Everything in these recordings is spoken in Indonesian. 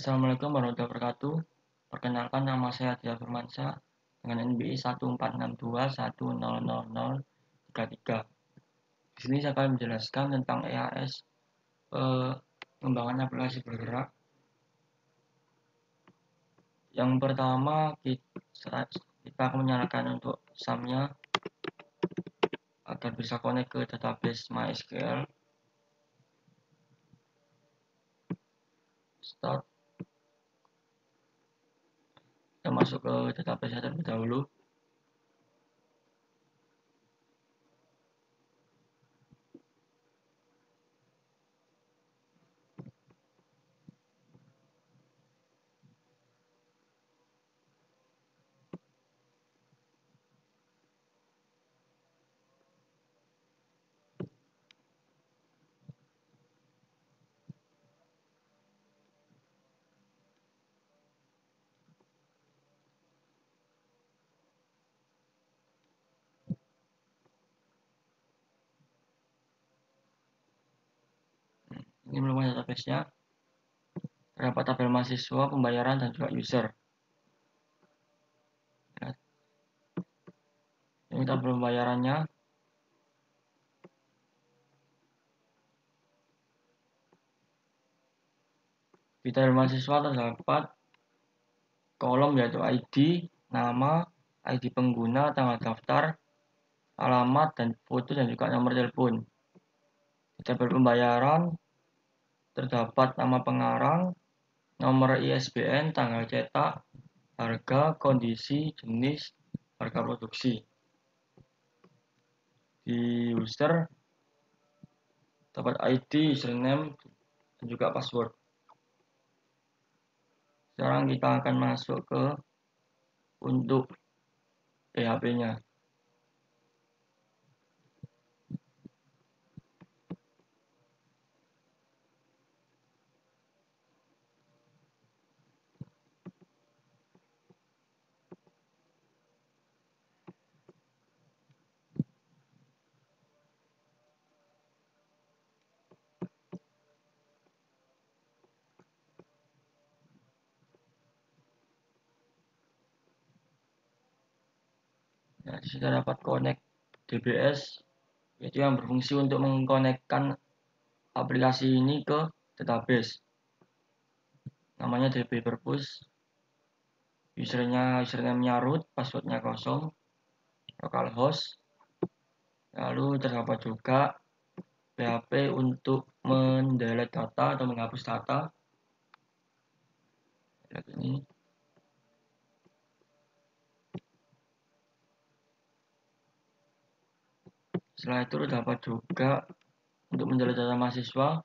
Assalamualaikum warahmatullahi wabarakatuh. Perkenalkan, nama saya Aditya Firmansyah dengan NBI 1462100033. Di sini saya akan menjelaskan tentang EAS, pengembangan aplikasi bergerak. Yang pertama, kita akan menyalakan untuk SAM-nya agar bisa connect ke database MySQL. Start. Kita masuk ke database terlebih dahulu. Ini merupakan database-nya. Terdapat tabel mahasiswa, pembayaran, dan juga user. Ini tabel pembayarannya. Di tabel mahasiswa terdapat kolom yaitu ID, nama, ID pengguna, tanggal daftar, alamat, dan foto, dan juga nomor telepon. Di tabel pembayaran terdapat nama pengarang, nomor ISBN, tanggal cetak, harga, kondisi, jenis, harga produksi. Di user dapat ID, username, dan juga password. Sekarang kita akan masuk ke untuk PHP-nya. Nah, sudah dapat connect DBS, yaitu yang berfungsi untuk mengkonekkan aplikasi ini ke database. Namanya DB Purpose. Username-nya root, passwordnya kosong, localhost. Lalu terdapat juga PHP untuk mendelete data atau menghapus data. Lihat ini. Setelah itu dapat juga untuk mendelete data mahasiswa.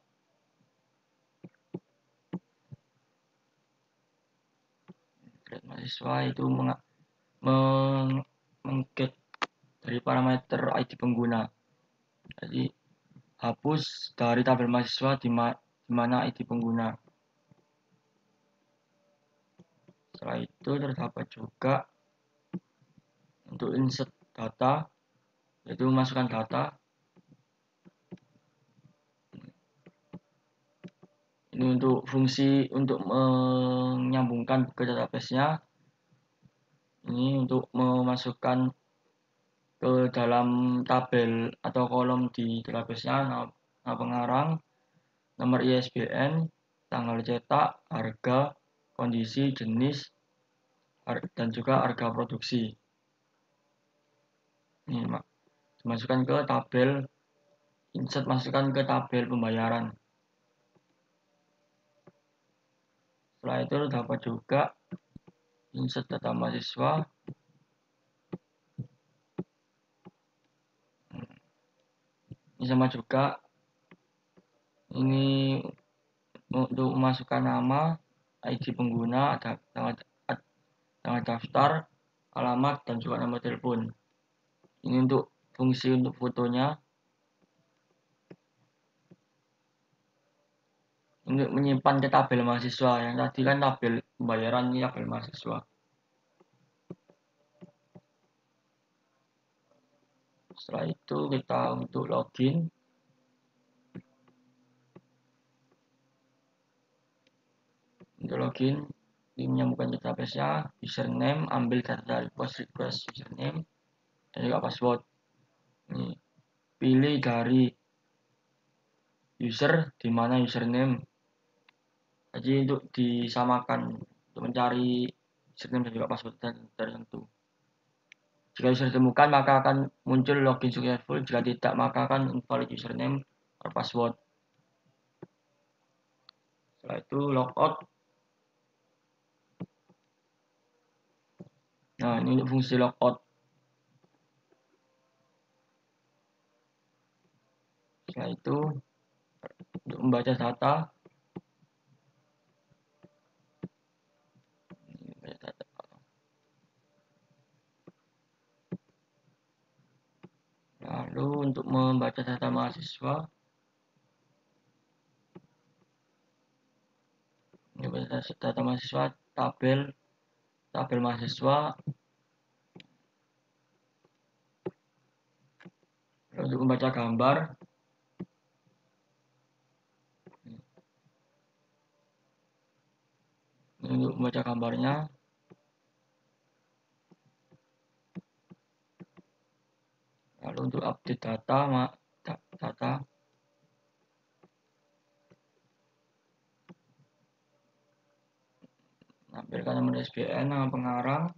Mahasiswa itu mengget dari parameter ID pengguna. Jadi hapus dari tabel mahasiswa di mana ID pengguna. Setelah itu terdapat juga untuk insert data, yaitu memasukkan data. Ini untuk fungsi untuk menyambungkan ke database-nya. Ini untuk memasukkan ke dalam tabel atau kolom di database-nya, nama pengarang, nomor ISBN, tanggal cetak, harga, kondisi, jenis, dan juga harga produksi. Ini dimasukkan ke tabel, insert masukkan ke tabel pembayaran. Setelah itu dapat juga insert data mahasiswa. Ini sama juga. Ini untuk memasukkan nama, ID pengguna, tanggal daftar, alamat, dan juga nomor telepon. Ini untuk fungsi untuk fotonya. Untuk menyimpan ke tabel mahasiswa. Yang tadi kan tabel pembayaran, ini tabel mahasiswa. Setelah itu kita untuk login. Untuk login, menyambungkan database-nya, username, ambil data dari post request username, dan juga password. Ini, pilih dari user di mana username. Jadi untuk disamakan, untuk mencari username dan juga password tertentu. Jika user ditemukan, maka akan muncul login successful. Jika tidak, maka akan invalid username atau password. Setelah itu logout. Nah, ini untuk fungsi logout. Setelah itu untuk membaca data. Lalu untuk membaca data mahasiswa. Ini data mahasiswa, tabel mahasiswa. Lalu untuk membaca gambar. Ini untuk membaca gambarnya. Lalu untuk update data, tampilkan nomor SBN, nama pengarang,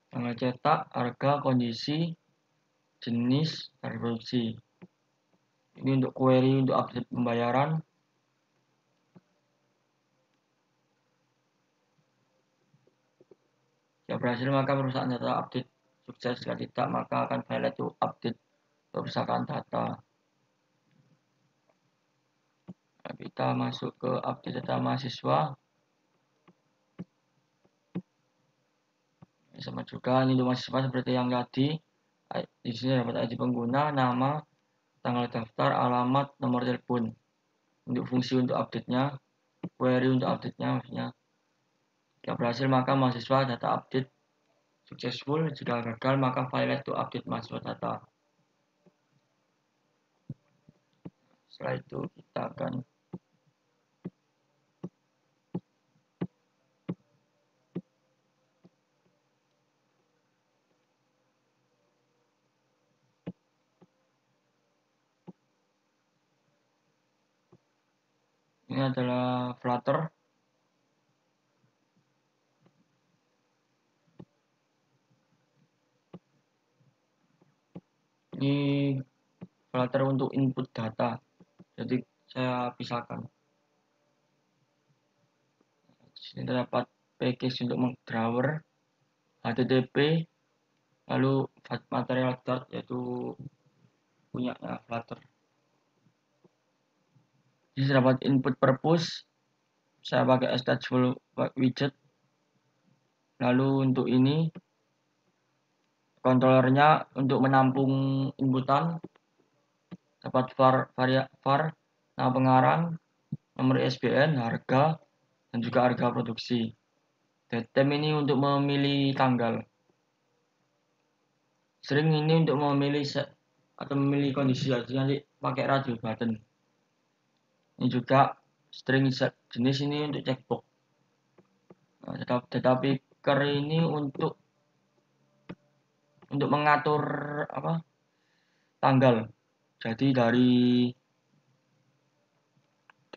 tanggal cetak, harga, kondisi, jenis, dan produksi. Ini untuk query untuk update pembayaran. Jika berhasil, maka perusahaan data update sukses. Jika tidak, maka akan failed to update perpustakaan data. Nah, kita masuk ke update data mahasiswa. Ini sama juga, ini untuk mahasiswa seperti yang tadi. Di sini dapat ID pengguna, nama, tanggal daftar, alamat, nomor telepon. Untuk fungsi untuk update-nya, query untuk update-nya maksudnya. Jika berhasil, maka mahasiswa data update successful. Jika gagal, maka failed to update mahasiswa data. Setelah itu kita akan ini adalah Flutter. Ini Flutter untuk input data. Jadi saya pisahkan. Di sini terdapat package untuk drawer, HTTP, lalu material start yaitu punya Flutter. Di sini terdapat input purpose. Saya pakai attachable widget. Lalu untuk ini controllernya untuk menampung inputan. Dapat var, nama pengarang, nomor ISBN, harga, dan juga harga produksi. Datetime ini untuk memilih tanggal. String ini untuk memilih atau memilih kondisi, jadi nanti pakai radio button. Ini juga string jenis ini untuk checkbox. Nah, data picker ini untuk mengatur tanggal. Jadi dari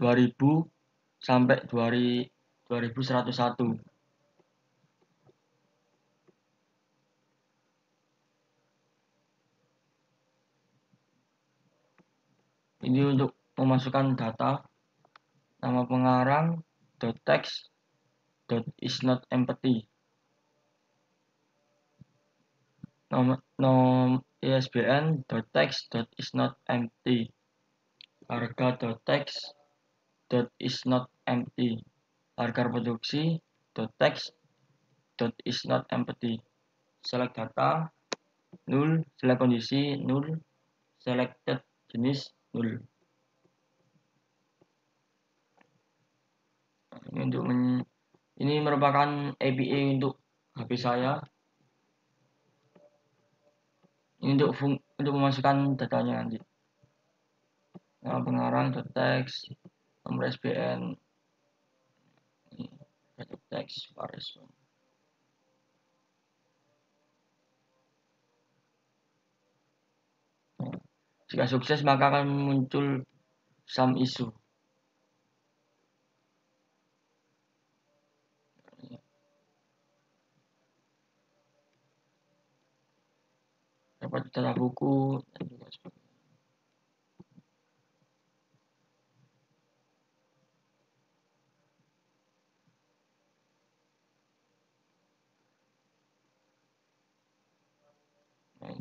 2000 sampai 2101. Ini untuk memasukkan data, nama pengarang, .text, .is not empty, nom ISBN, .text, .is not empty, harga .text, .is not empty, harga produksi, .text, .is not empty, select data, null, select kondisi, null, selected jenis, null. Ini merupakan API untuk HP saya. Ini untuk memasukkan datanya nanti. Nama pengarang, text, nomor SBN. text parseman. Jika sukses maka akan muncul some issue. Dapat data buku dan juga sebagainya.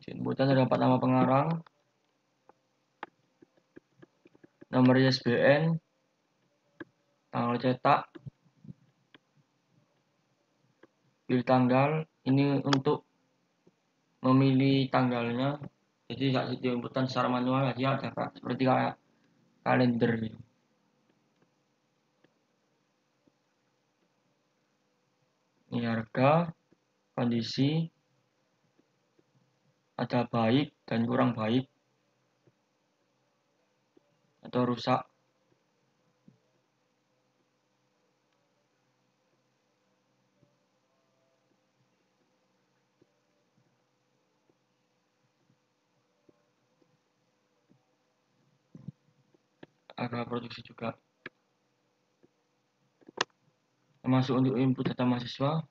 Inputan terdapat nama pengarang, nomor ISBN, tanggal cetak, pilih tanggal. Ini untuk memilih tanggalnya. Jadi nggak di inputan secara manual aja, ada seperti kayak kalender gitu. Ini harga, kondisi, ada baik dan kurang baik, atau rusak. Harga produksi juga. Termasuk untuk input data mahasiswa.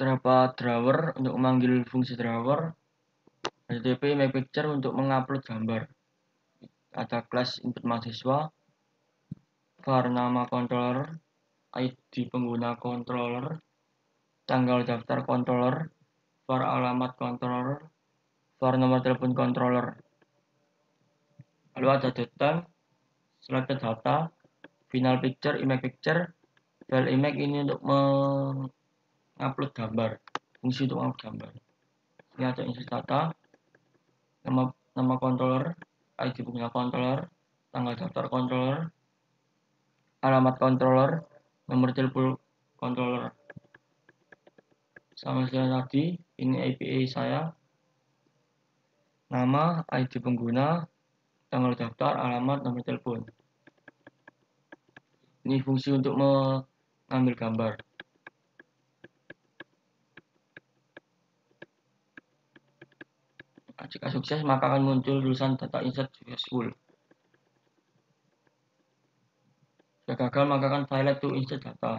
Terdapat drawer untuk memanggil fungsi drawer, HTTP make picture untuk mengupload gambar, ada kelas input mahasiswa, var nama controller, ID pengguna controller, tanggal daftar controller, var alamat controller, var nomor telepon controller. Lalu ada data, selected data, final picture, image picture, file image ini untuk upload gambar, fungsi untuk upload gambar. Ini ada insert data, nama controller, ID pengguna controller, tanggal daftar controller, alamat controller, nomor telepon controller. Sama seperti tadi, ini API saya, nama, ID pengguna, tanggal daftar, alamat, nomor telepon. Ini fungsi untuk mengambil gambar. Jika sukses maka akan muncul tulisan data insert successful. Jika gagal maka akan failed to insert data.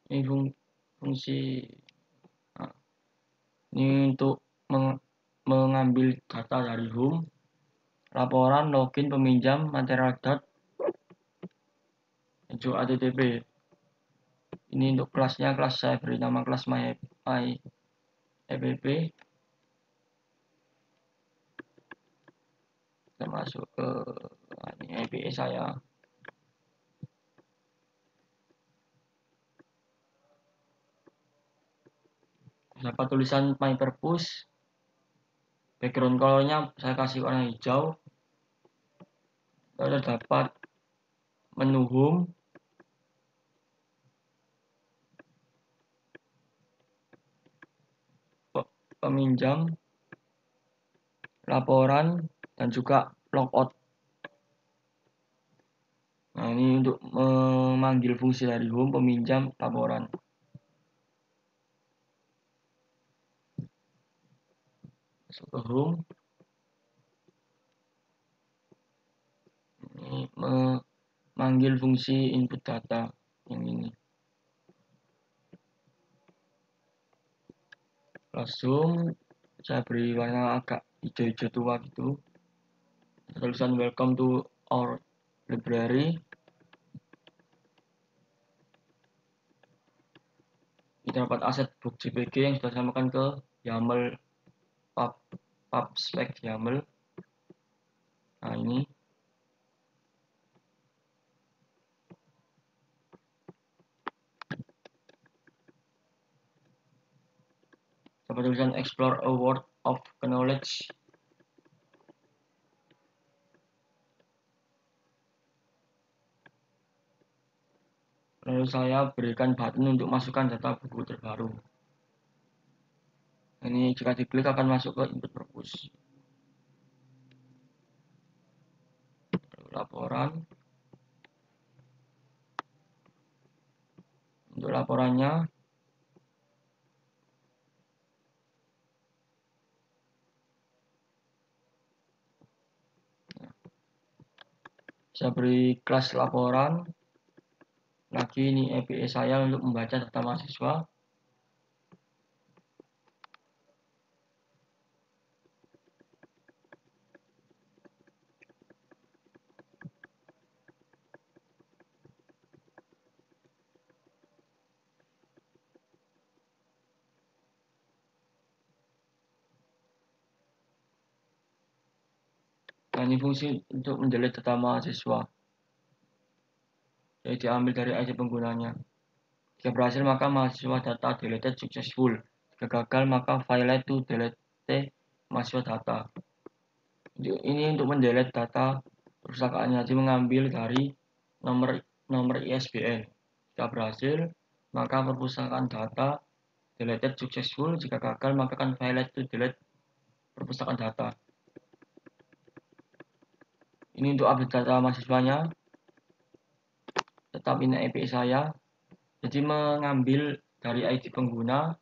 Ini fungsi ini untuk mengambil data dari home, laporan, login, peminjam, material dot, juga HTTP. Ini untuk kelasnya, kelas saya beri nama kelas my app. Kita masuk ke ini API saya. Dapat tulisan my purpose. Background colornya saya kasih warna hijau. Lalu dapat menu home, peminjam, laporan, dan juga logout. Nah, ini untuk memanggil fungsi dari home, peminjam, laporan. Masuk ke home. Ini memanggil fungsi input data yang ini. Langsung saya beri warna agak hijau-hijau tua gitu. Tulisan welcome to our library. Kita dapat aset book JPG yang sudah disamakan ke YAML pub spek YAML. Nah, ini dapat tulisan explore a world of knowledge. Lalu saya berikan button untuk masukkan data buku terbaru. Ini jika diklik akan masuk ke input purpose. Laporan. Untuk laporannya, saya beri kelas laporan. Lagi ini API saya untuk membaca data mahasiswa. Nah, ini fungsi untuk mendelete data mahasiswa. Jadi diambil dari ID penggunanya. Jika berhasil maka mahasiswa data deleted successful. Jika gagal maka failed to delete mahasiswa data. Ini untuk mendelete data perpustakaannya, jadi mengambil dari nomor ISBN. Jika berhasil maka perpustakaan data deleted successful. Jika gagal maka akan failed to delete perpustakaan data. Ini untuk update data mahasiswanya. Tetap ini API saya. Jadi mengambil dari ID pengguna,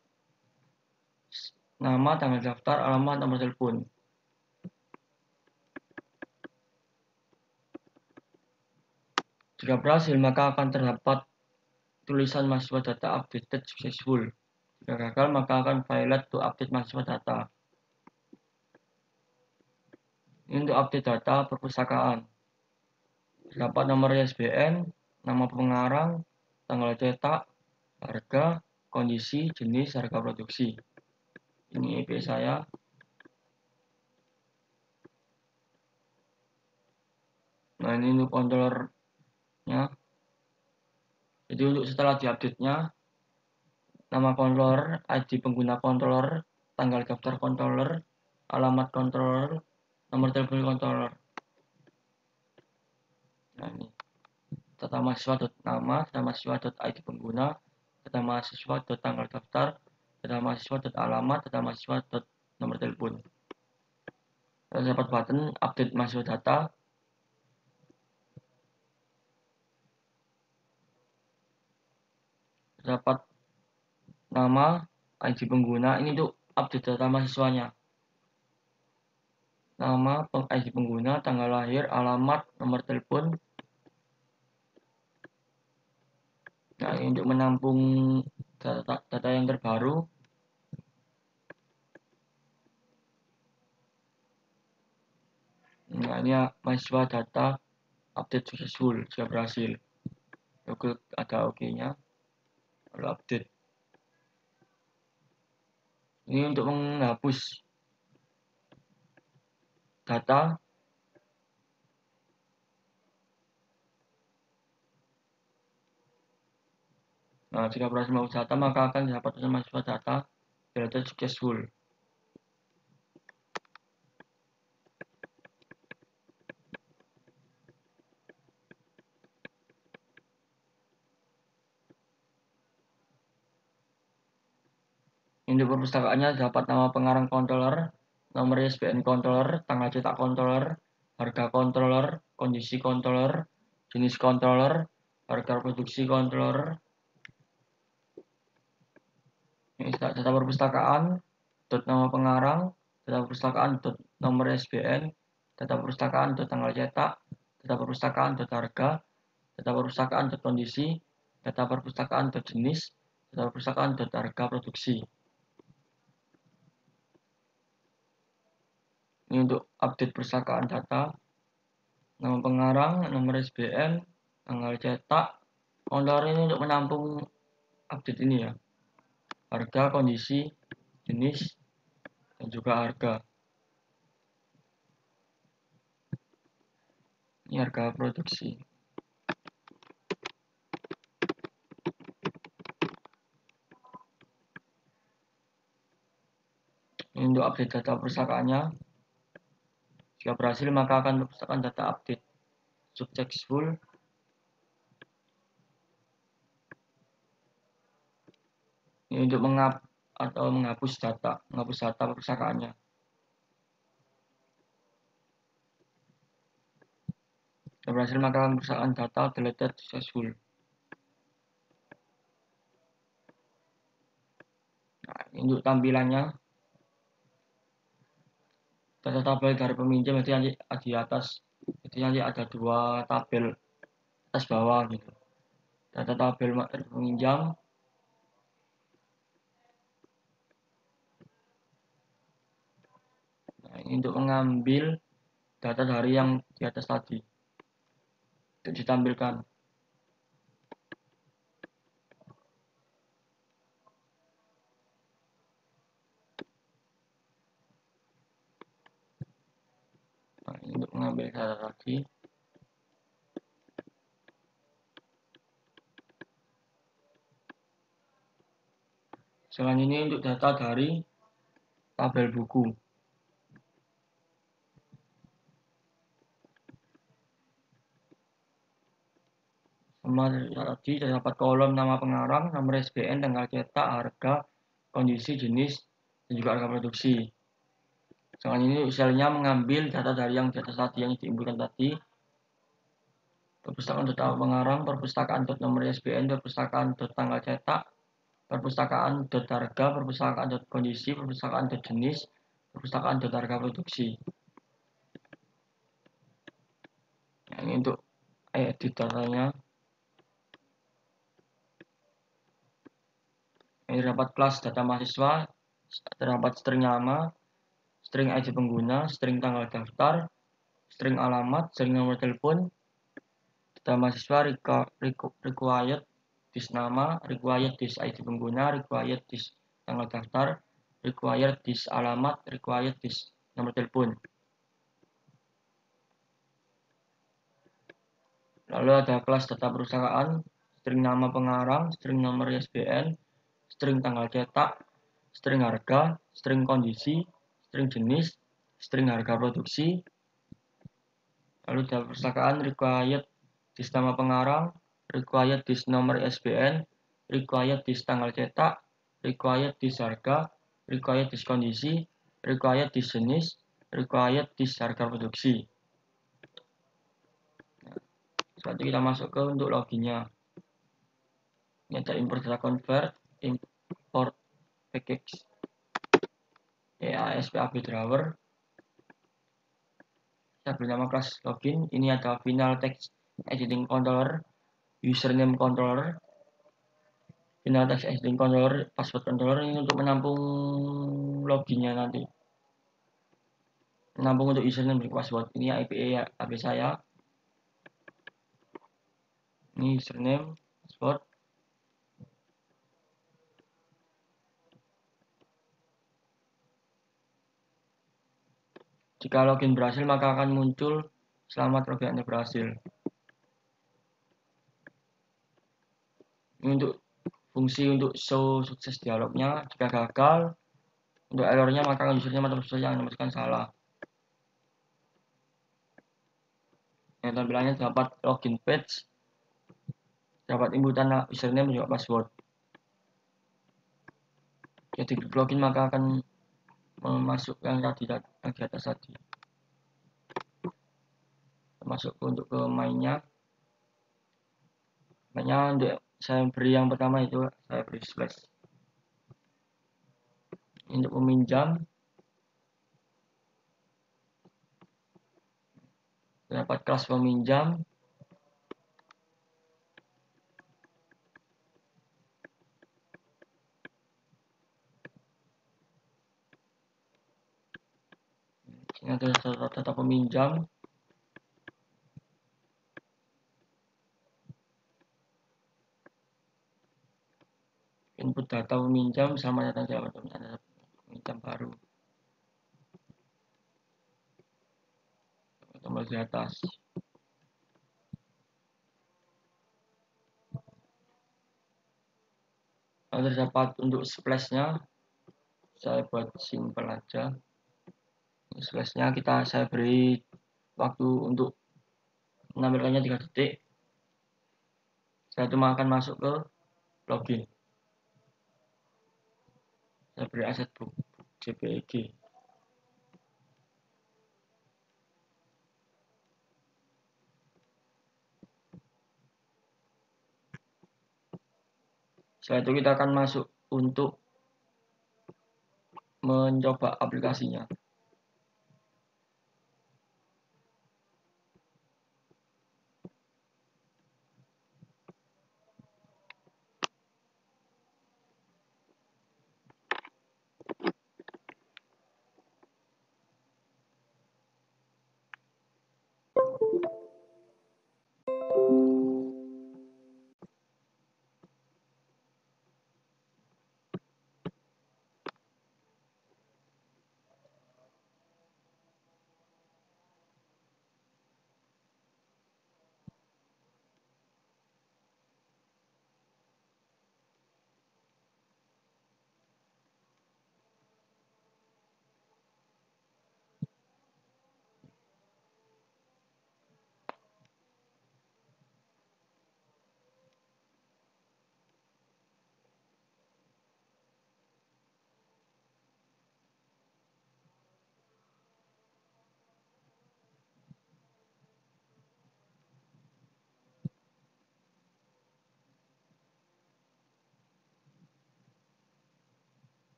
nama, tanggal daftar, alamat, nomor telepon. Jika berhasil maka akan terdapat tulisan mahasiswa data updated successful. Jika gagal maka akan failed to update mahasiswa data. Ini untuk update data perpustakaan. Dapat nomor ISBN, nama pengarang, tanggal cetak, harga, kondisi, jenis, harga produksi. Ini API saya. Nah, ini untuk controllernya. Jadi untuk setelah diupdate-nya, nama controller, ID pengguna controller, tanggal daftar controller, alamat controller, nomor telepon controller. Nah, ini data mahasiswa.nama, data mahasiswa.id pengguna, data mahasiswa.tanggal daftar, data mahasiswa.alamat, data mahasiswa.nomor telepon. Lalu dapat button update mahasiswa data. Dapat nama, ID pengguna, ini untuk update data mahasiswanya. Nama, ID pengguna, tanggal lahir, alamat, nomor telepon. Nah, ini untuk menampung data yang terbaru. Nah, ini mahasiswa data update successful, sudah berhasil. Oke, ada OK-nya. Lalu update. Ini untuk menghapus data. Nah, jika berhasil menghapus data maka akan dapat mahasiswa data deleted successful. Untuk perpustakaannya dapat nama pengarang controller, nomor ISBN controller, tanggal cetak controller, harga controller, kondisi controller, jenis controller, harga produksi controller. Ini data perpustakaan, nama pengarang, data perpustakaan, nomor ISBN, data perpustakaan, tanggal cetak, data perpustakaan, harga, data perpustakaan, kondisi, data perpustakaan, jenis, data perpustakaan, harga produksi. Ini untuk update perpustakaan data, nama pengarang, nomor ISBN, tanggal cetak. Controller ini untuk menampung update ini ya, harga, kondisi, jenis, dan juga harga. Ini harga produksi. Ini untuk update data persustakaannya. Jika berhasil, maka akan perpustakaan data update successful. Ini untuk menghapus data perpustakaannya. Jika berhasil, maka akan perpustakaan data deleted successful. Nah, ini untuk tampilannya. Data tabel dari peminjam itu nanti di atas, itu nanti ada dua tabel atas bawah gitu. Data tabel dari peminjam. Nah, ini untuk mengambil data dari yang di atas tadi untuk ditampilkan. Nah, ini untuk mengambil data tadi. Selain ini untuk data dari tabel buku. Sama tadi terdapat kolom nama pengarang, nomor SBN, tanggal cetak, harga, kondisi, jenis, dan juga harga produksi. Selain ini selnya mengambil data dari yang di atas tadi yang diinputkan tadi. Perpustakaan data pengarang, perpustakaan nomor SBN, perpustakaan tanggal cetak, perpustakaan harga, perpustakaan kondisi, perpustakaan jenis, perpustakaan harga produksi. Nah, ini untuk edit datanya. Ini terdapat kelas data mahasiswa, terdapat string nama, string ID pengguna, string tanggal daftar, string alamat, string nomor telepon. Data mahasiswa required this nama, required this ID pengguna, required this tanggal daftar, required this alamat, required this nomor telepon. Lalu ada kelas data perusahaan, string nama pengarang, string nomor ISBN, string tanggal cetak, string harga, string kondisi, string jenis, string harga produksi. Lalu data perpustakaan required this nama pengarang, required this nomor ISBN, required this tanggal cetak, required this harga, required this kondisi, required this jenis, required this harga produksi. Selanjutnya kita masuk ke untuk loginnya. Ini ada import data convert, import package ASP drawer. Kita beri nama kelas login. Ini ada final text editing controller, username controller, final text editing controller, password controller. Ini untuk menampung loginnya nanti. Menampung untuk username dan password. Ini IP saya. Ini username, password. Jika login berhasil, maka akan muncul selamat login Anda berhasil. Ini untuk fungsi untuk show sukses dialognya. Jika gagal, untuk errornya maka username atau password yang memasukkan salah. Yang tampilannya dapat login page, dapat inputan username dan juga password. Jadi login maka akan memasukkan tadi yang di atas tadi. Masuk untuk ke mainnya. Mainnya untuk saya beri yang pertama itu saya beri slash. Untuk peminjam dapat kelas peminjam. Ini ada data peminjam. Input data peminjam sama data peminjam baru. di atas. Lalu terdapat untuk splashnya, saya buat simple aja. Splashnya saya beri waktu untuk menampilkannya 3 detik. Saya cuma akan masuk ke login. Saya beri aset book JPEG. Setelah itu kita akan masuk untuk mencoba aplikasinya.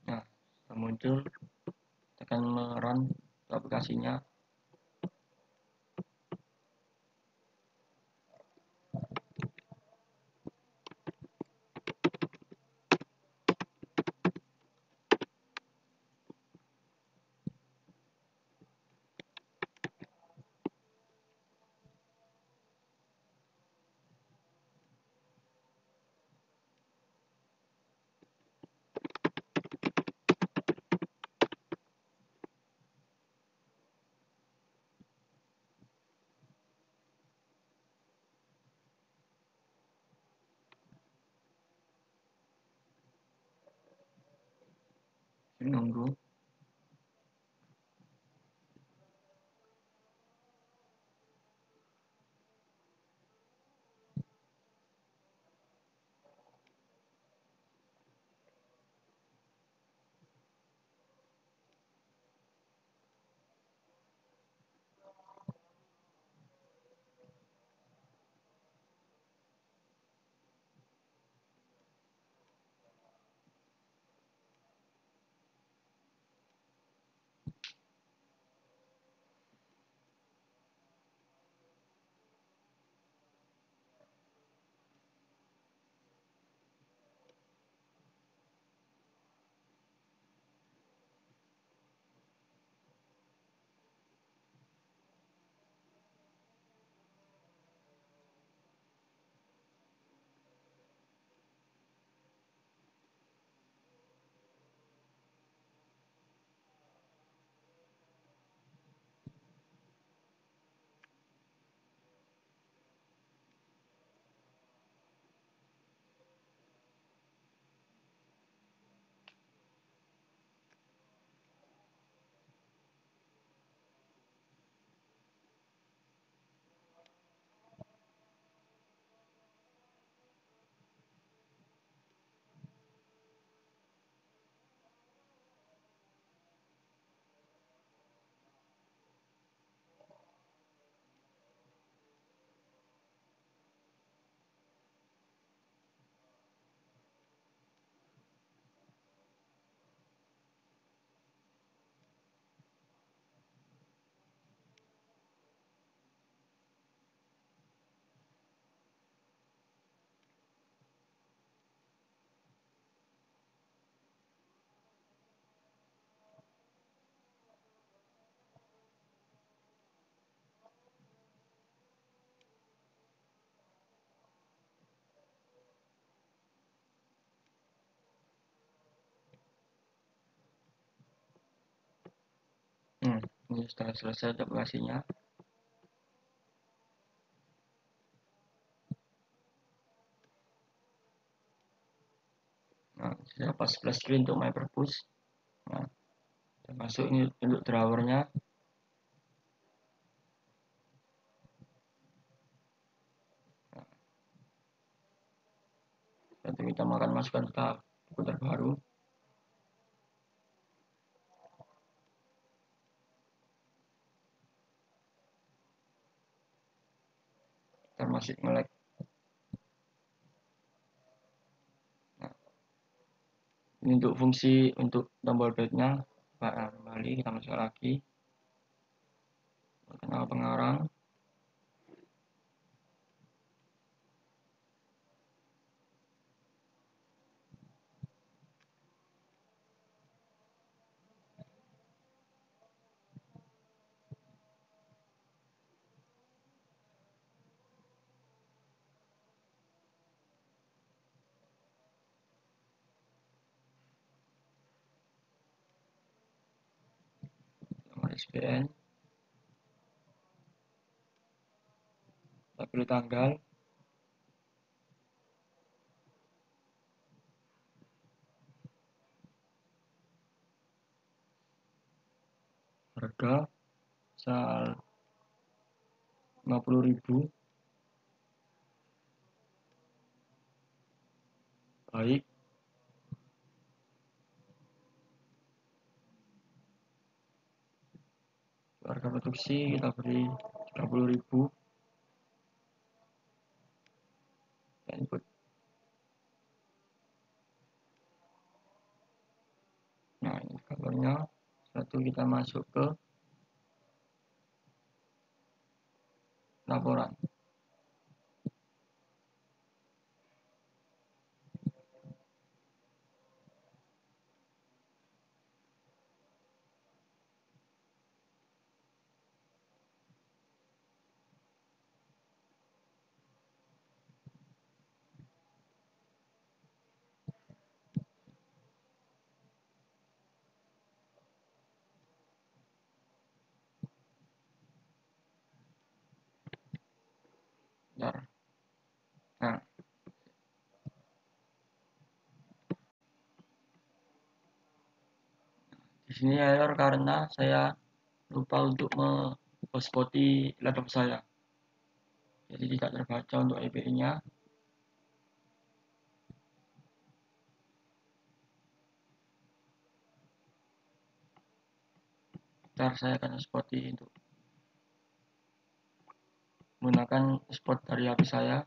Nah, setelah muncul, tekan run aplikasinya. Nunggu. Ini sudah selesai aplikasinya. Nah, saya pas splash screen untuk my purpose. Nah, masuk ini untuk drawernya. Nanti kita akan masukkan buku terbaru. Kita masih nge-lag. Nah, ini untuk fungsi untuk tombol backnya. Kembali kita masuk lagi. Kenal pengarang. Nomor ISBN. Kita pilih tanggal. Harga misal 50.000. Baik. Harga produksi kita beri 30.000. Kita input. Nah, ini gambarnya. Satu kita masuk ke laporan. Bentar. Nah, di sini error karena saya lupa untuk menghotspoti laptop saya. Jadi tidak terbaca untuk IP-nya. Ntar saya akan hotspoti untuk menggunakan hotspot dari HP saya.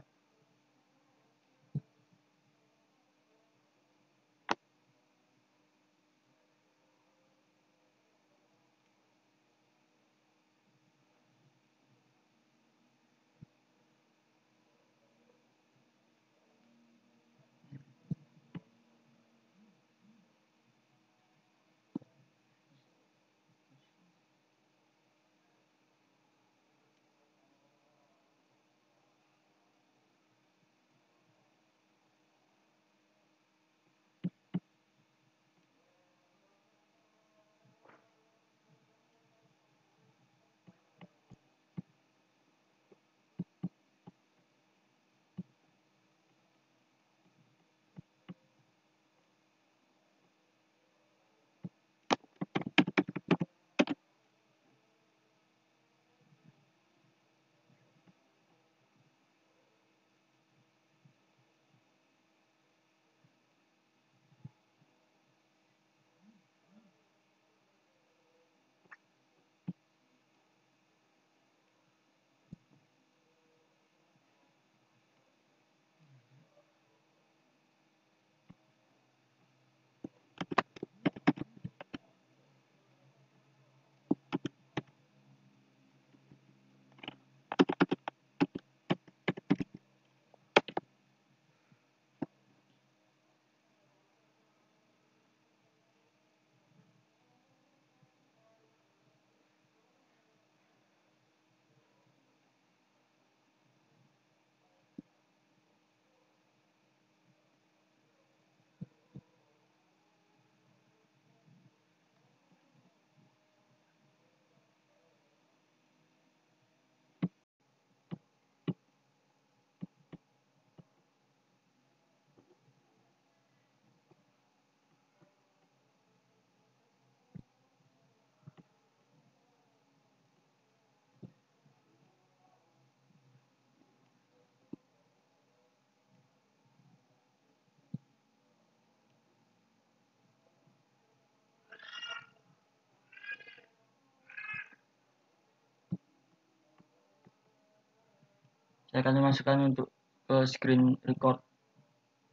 saya akan memasukkan untuk ke screen record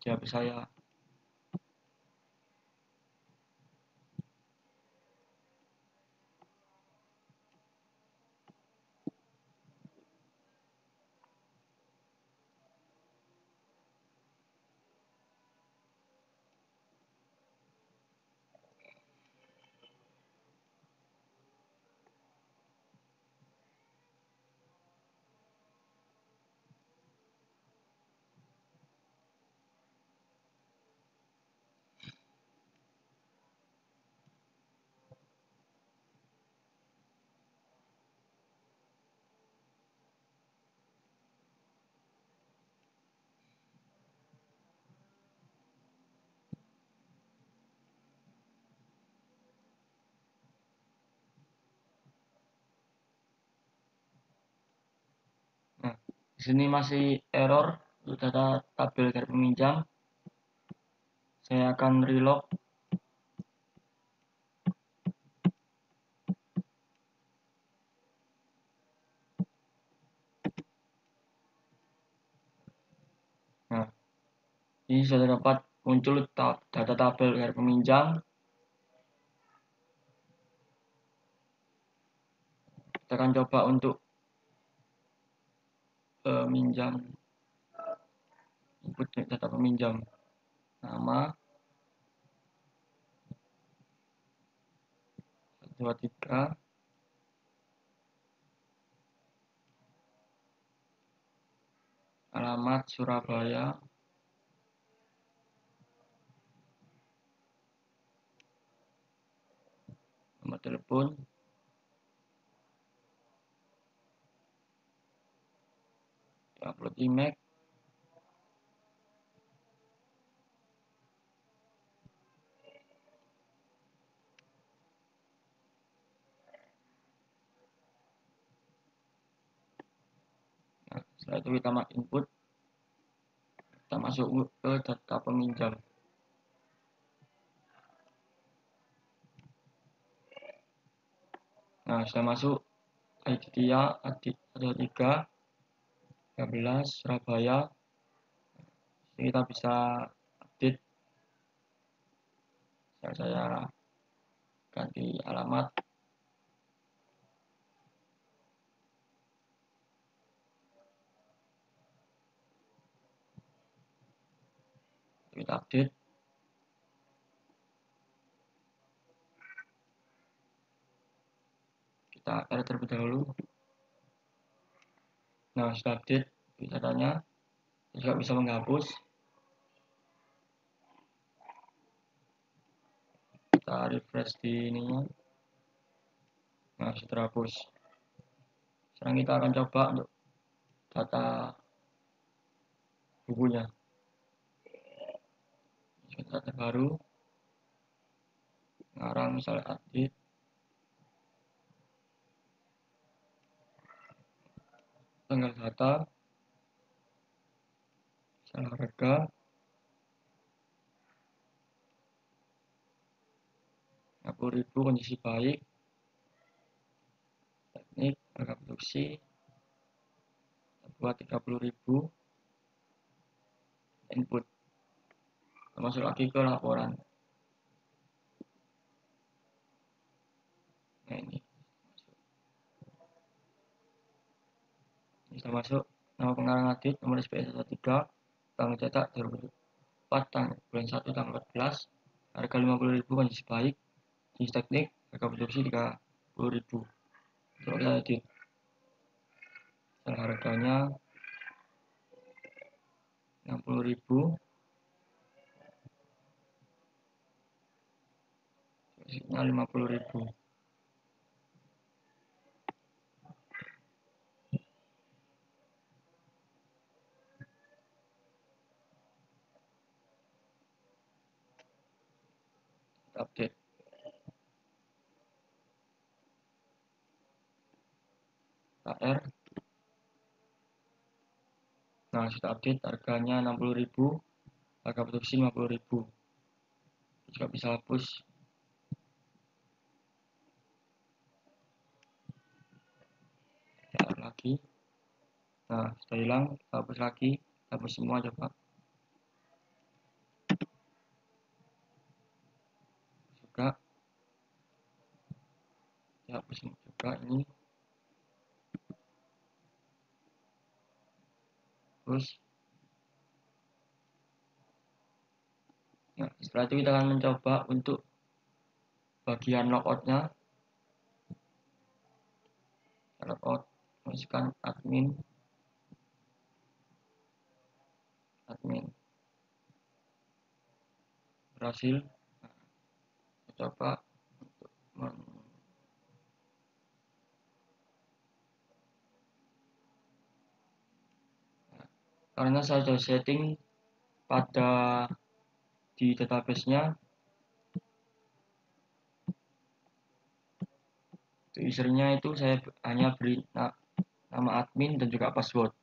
di HP saya. Nah, di sini masih error untuk data tabel dari peminjam. Saya akan relog. Nah, ini sudah dapat muncul data tabel dari peminjam. Kita akan coba untuk peminjam, input data peminjam, nama 123, alamat Surabaya, nomor telepon, upload email, nah, setelah itu kita input, kita masuk ke data peminjam. Nah, sudah masuk ID dia, ID 13, 13 Surabaya. Jadi kita bisa update. Saya ganti alamat. Kita update. Kita add terlebih dahulu. Nah, sudah update datanya. Kita juga bisa menghapus. Kita refresh di ininya. Nah, sudah terhapus. Sekarang kita akan coba untuk data bukunya. Kita terbaru. Sekarang misalnya update. Tanggal data. Salah harga. Rp50.000 kondisi baik. Teknik harga produksi. Buat 30.000. Input. Masuk lagi ke laporan. Nah, ini sudah masuk. Nama pengarang Adit, nomor SPSS 13, tanggal cetak 2004, bulan 1 tanggal 14, harga 50.000 kondisi baik, jenis teknik, harga produksi 30.000. Coba kita edit. Harganya 60.000, basicnya 50.000. Update. KR. Nah, sudah update, harganya 60.000, harga produksi 50.000. Juga bisa hapus. Lagi. Nah, sudah hilang, hapus lagi, hapus semua coba. Juga dihapus juga ini. Terus nah, setelah itu kita akan mencoba untuk bagian logoutnya. Logout, masukkan admin, berhasil. Nah, kita coba untuk karena saya sudah setting pada di database-nya usernya itu saya hanya beri nama admin dan juga password.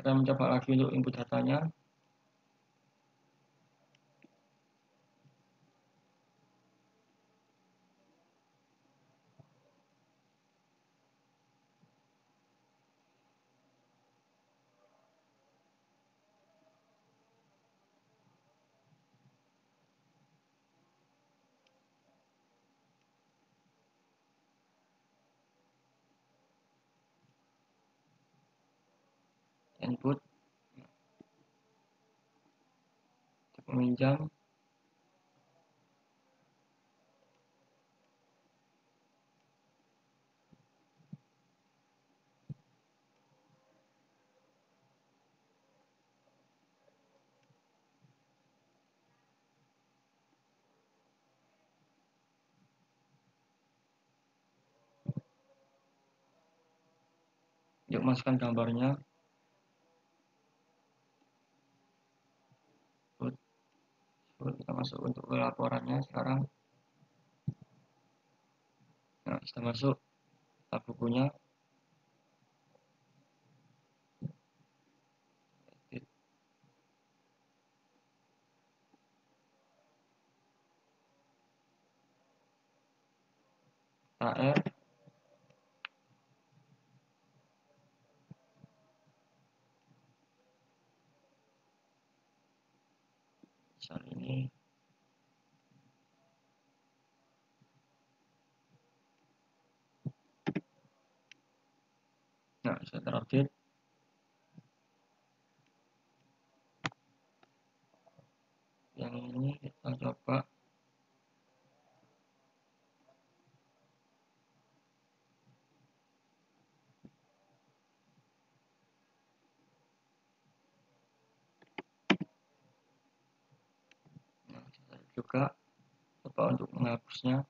Kita mencoba lagi untuk input datanya. Input peminjam, yuk masukkan gambarnya. Kita masuk untuk ke laporannya sekarang. Nah, sudah masuk tab bukunya. AR misal ini. Nah, sudah terupdate. Yang ini kita coba juga coba untuk menghapusnya.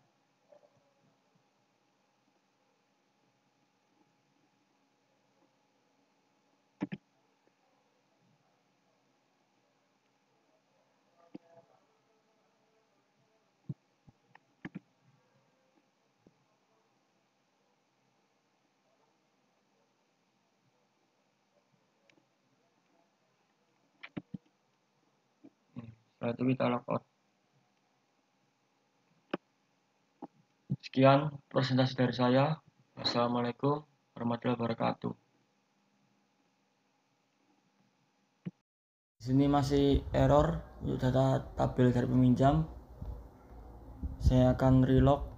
Setelah itu kita logout. Sekian presentasi dari saya. Wassalamualaikum warahmatullahi wabarakatuh. Di sini masih error untuk data tabel dari peminjam. Saya akan relog.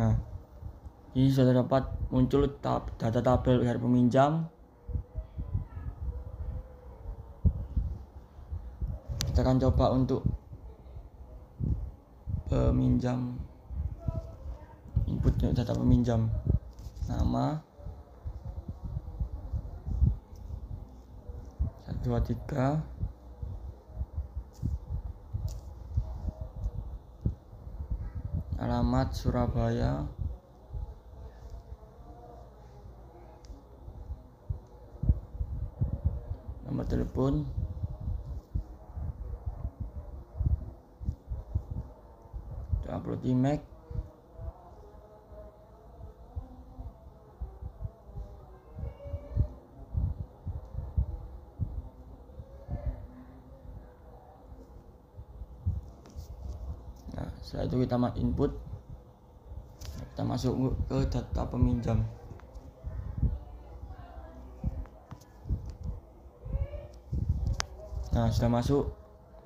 Nah, ini sudah dapat muncul data tabel dari peminjam. Kita akan coba untuk peminjam, input data peminjam, nama 123, alamat Surabaya, nomor telepon, upload email, Setelah itu kita input, kita masuk ke data peminjam. Nah, sudah masuk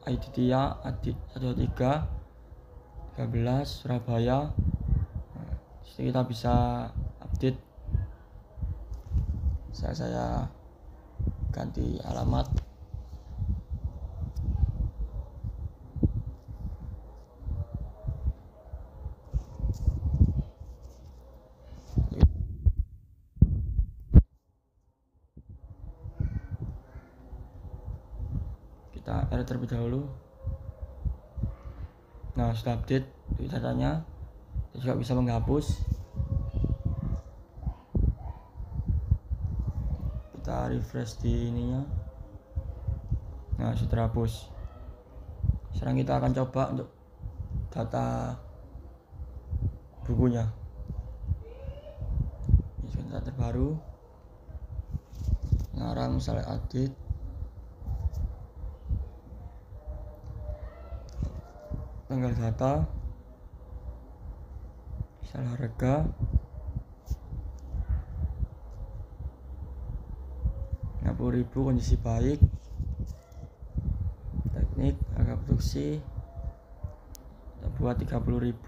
ID Tia Adit 123 13 Surabaya. Nah, jadi kita bisa update. Saya ganti alamat. Kita add terlebih dahulu. Nah, sudah update datanya. Kita juga bisa menghapus. Kita refresh di ininya. Nah, sudah terhapus. Sekarang kita akan coba untuk data bukunya. Ini data terbaru. Sekarang misalnya edit. Tanggal data, misalnya harga, Rp60.000 kondisi baik, teknik, harga produksi, kita buat Rp30.000,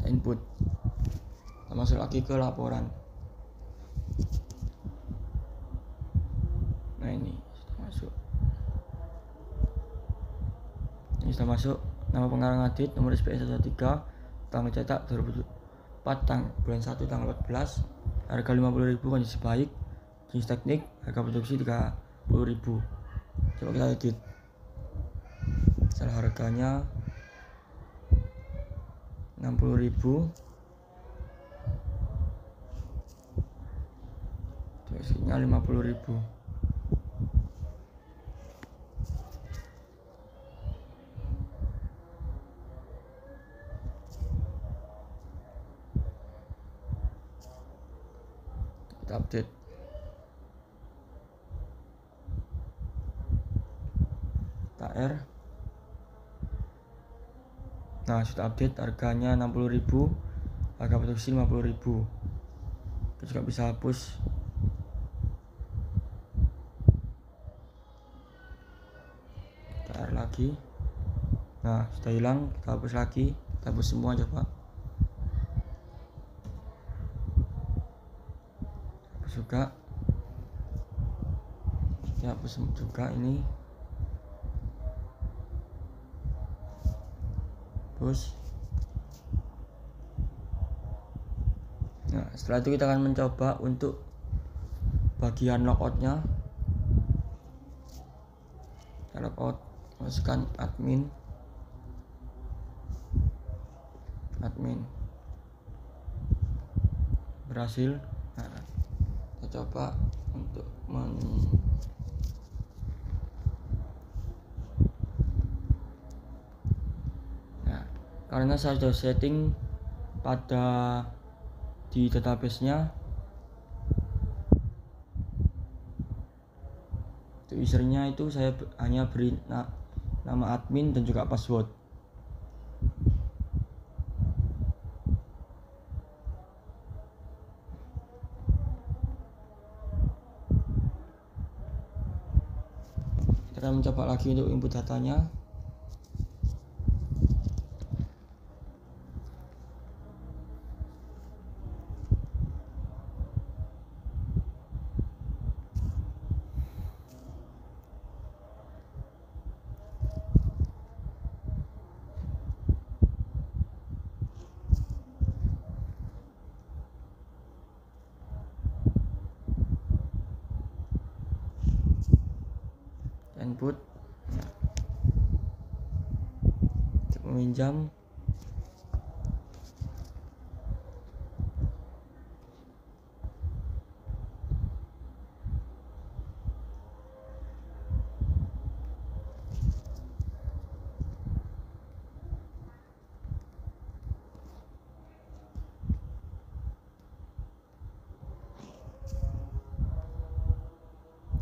kita input, kita masuk lagi ke laporan. Nah, ini sudah masuk. Ini sudah masuk. Nama pengarang Adit, nomor SPN 113, tanggal cetak 2004, bulan 1 tanggal 14, harga Rp50.000 kondisi baik, jenis teknik, harga produksi Rp30.000. Coba kita edit. Misalnya harganya Rp60.000, terusnya Rp50.000. Kita update. TR. Nah, sudah update, harganya Rp60.000, harga produksi Rp50.000. Kita juga bisa hapus. TR lagi. Nah, sudah hilang, kita hapus lagi, kita hapus semua coba. Hapus juga. Kita hapus juga ini. Terus, nah setelah itu kita akan mencoba untuk bagian logoutnya. Kita logout, masukkan admin, berhasil. Nah, kita coba untuk karena saya sudah setting pada di database-nya, untuk usernya itu saya hanya beri nama admin dan juga password. Kita akan mencoba lagi untuk input datanya. Input. Nah, untuk meminjam,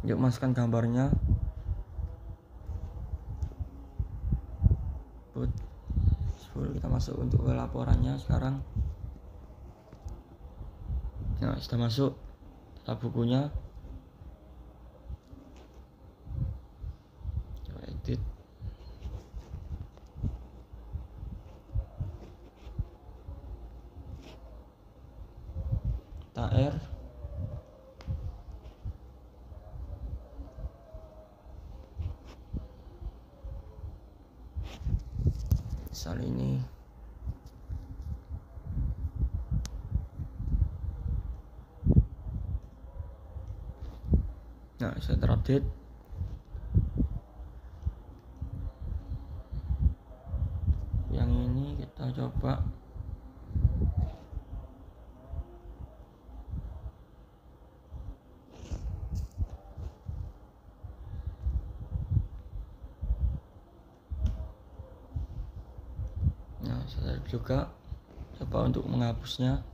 yuk masukkan gambarnya. Put masuk untuk ke laporannya sekarang. Nah, sudah masuk data bukunya. Coba edit. TR. Misal ini. Nah, sudah terupdate. Yang ini kita coba. Nah, sudah juga. Coba untuk menghapusnya.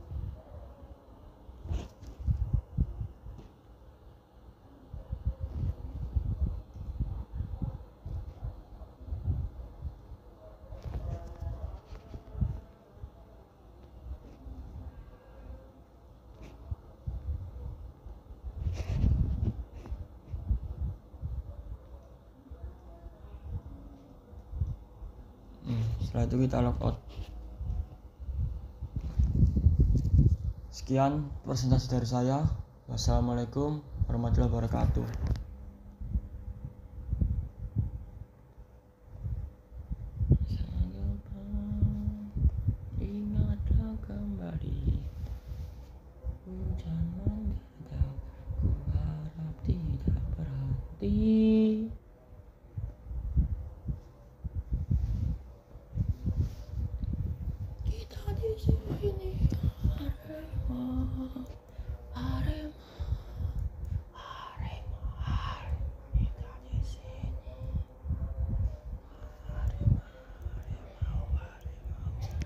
Setelah itu kita logout. Sekian presentasi dari saya. Wassalamualaikum warahmatullahi wabarakatuh. Ingatlah kembali hujan mendadak, ku harap tidak berhenti. Kita di sini Arema, Arema, Arema, kita di sini Arema, Arema, Arema.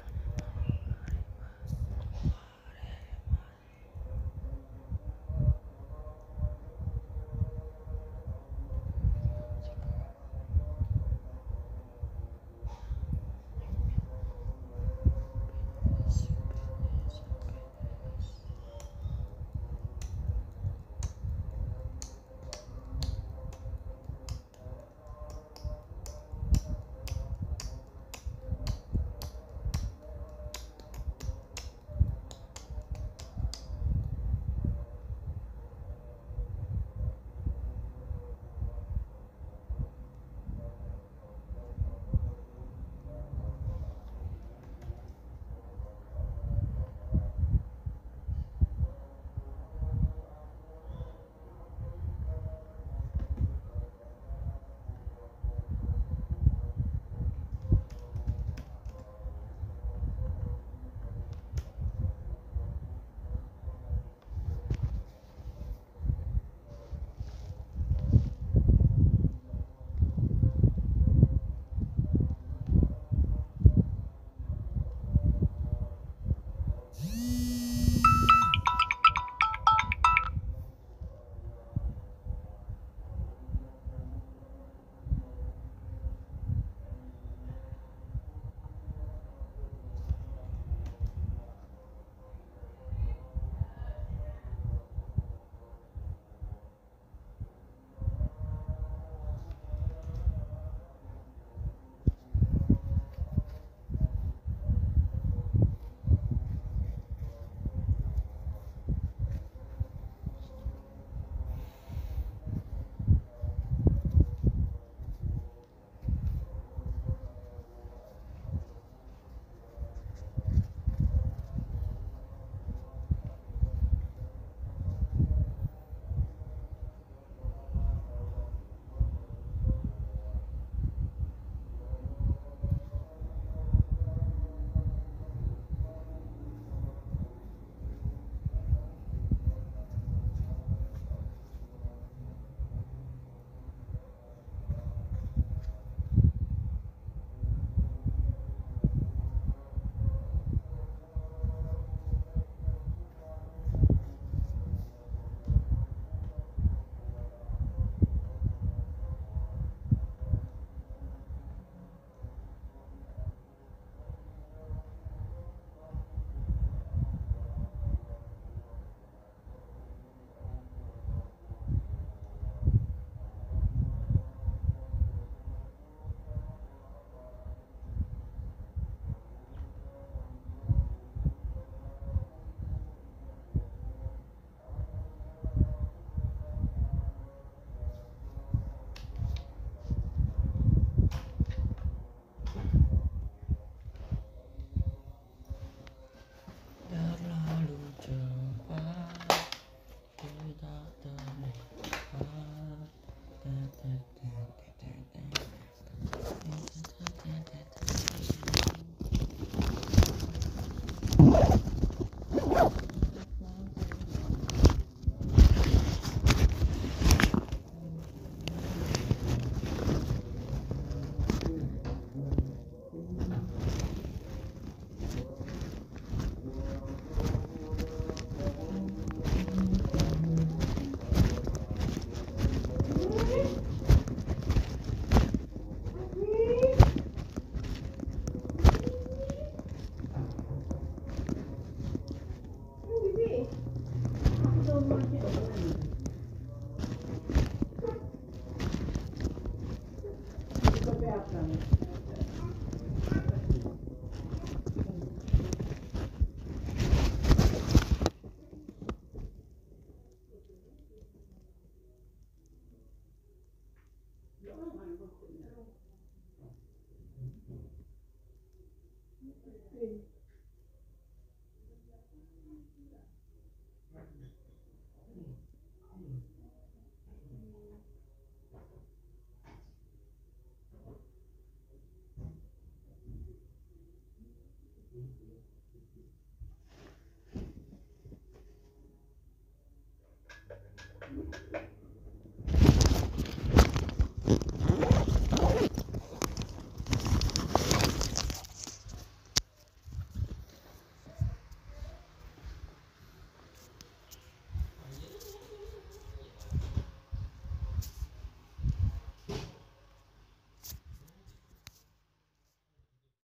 tak terlihat.